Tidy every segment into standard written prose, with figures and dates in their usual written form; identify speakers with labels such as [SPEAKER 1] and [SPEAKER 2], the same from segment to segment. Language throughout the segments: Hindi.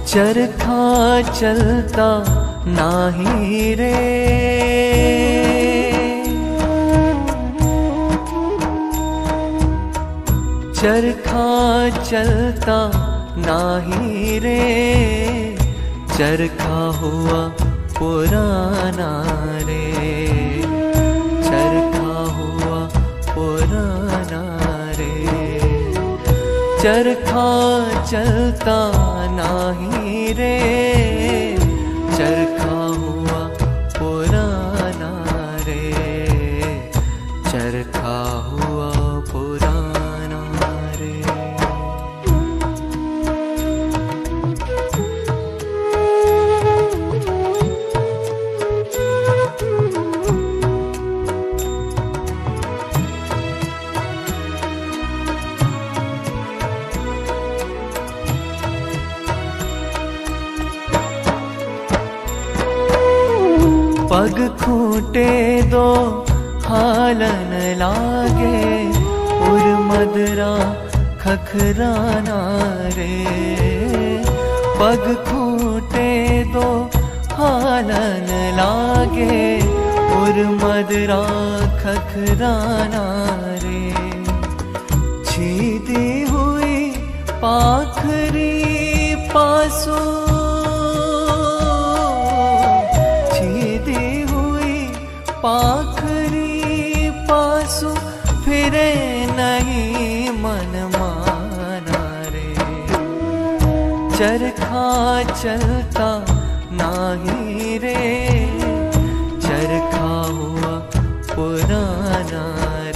[SPEAKER 1] चरखा चलता नाही रे, चरखा चलता नाही रे, चरखा हुआ पुराना रे, चरखा हुआ पुराना रे। चरखा चलता नाही रे, चरखा हुआ पुराना रे, चरखा हुआ पुराना रे। पग खूंटे दो हालन लागे, उर मदरा खखराना रे। पग खूंटे दो हालन लागे, उर मदरा खखराना रे। छीदी हुई पाखरी पासों, पाखरी पासु फिरे नहीं मन माना रे। चरखा चलता नाही रे, चरखा हुआ पुराना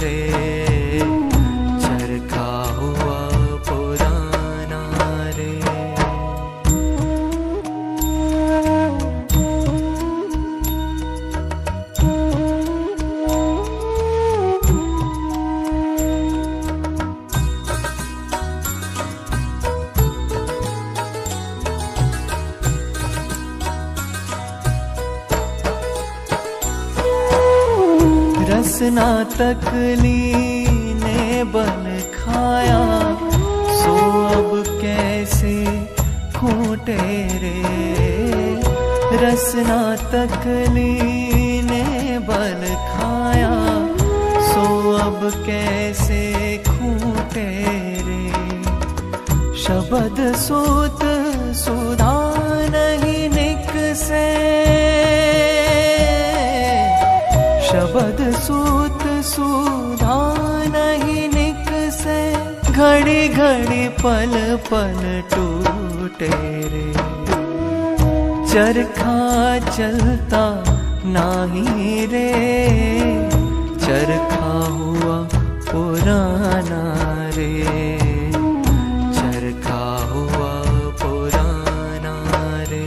[SPEAKER 1] रे, चरखा हुआ पुराना रे। रसना तकली ने बन खाया, सो अब कैसे खूंटे रे। रसना तकली ने बन खाया, सो अब कैसे खूंटे रे। शबद सूत सुधा नहीं निकसे, शबद सूत सुधा नहीं निकसे। घड़ी घड़ी पल पल टूटे रे। चरखा चलता नाही रे, चरखा हुआ पुराना रे, चरखा हुआ पुराना रे।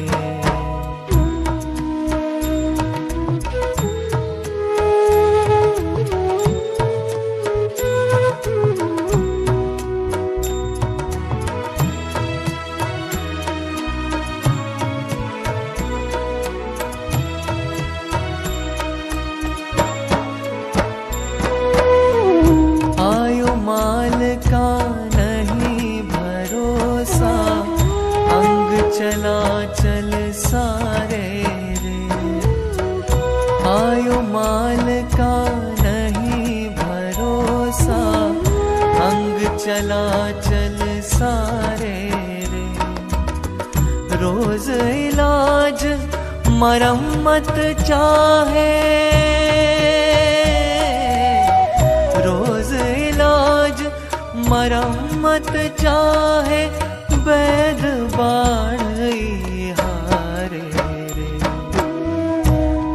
[SPEAKER 1] माल का नहीं भरोसा, अंग चला चल सारे रे। आयु माल का नहीं भरोसा, अंग चला चल सारे रे। रोज इलाज मरम्मत चाहे, रोज इलाज मरम्मत चाहे, वैद बाढ़ई हारे रे।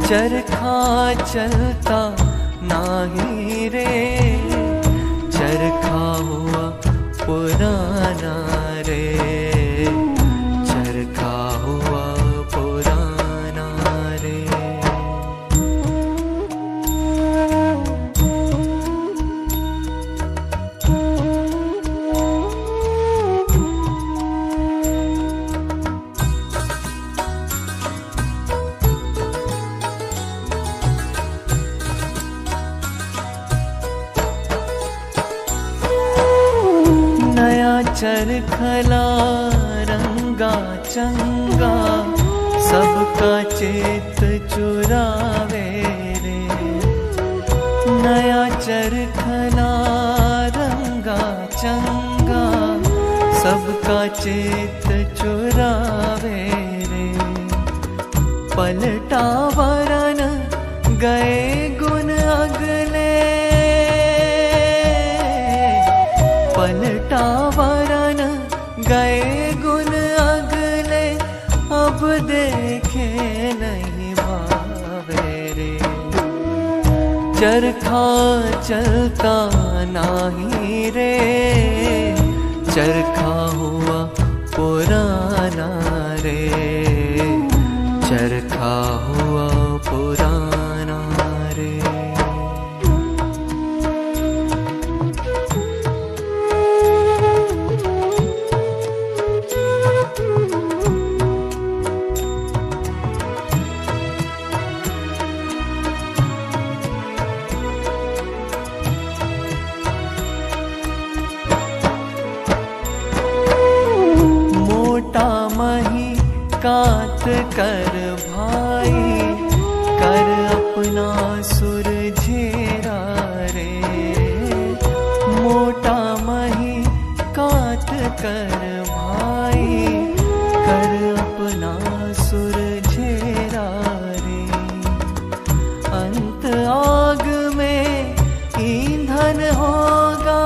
[SPEAKER 1] चरखा चलता नाही रे, चरखा हुआ पुराना रे, चरखा हुआ पुराना रे। चरखला रंगा चंगा सबका चित चुरावे रे। नया चरखना रंगा चंगा सबका चित चुरावे रे। पलटा वरन गए गुण अगले, पलटा वरन गए गुण अगले, अब देखे नहीं भावे रे। चरखा चलता नाही रे, चरखा हुआ पुराना रे, चरखा हुआ पुराना रे। मोटा मही कात कर भाई, कर अपना सुर झेरा रे। मोटा मही कात कर भाई, कर अपना सुर झेरा रे। अंत आग में ईंधन होगा,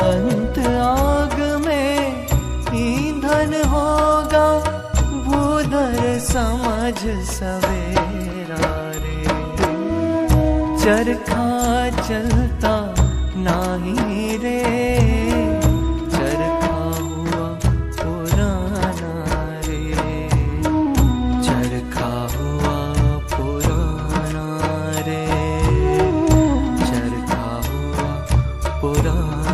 [SPEAKER 1] अंत आग में ईंधन होगा, भूधर समझ सवेरा रे। चरखा चलता नाही रे, चरखा हुआ पुराना रे, चरखा हुआ पुराना रे, चरखा हुआ पुराना।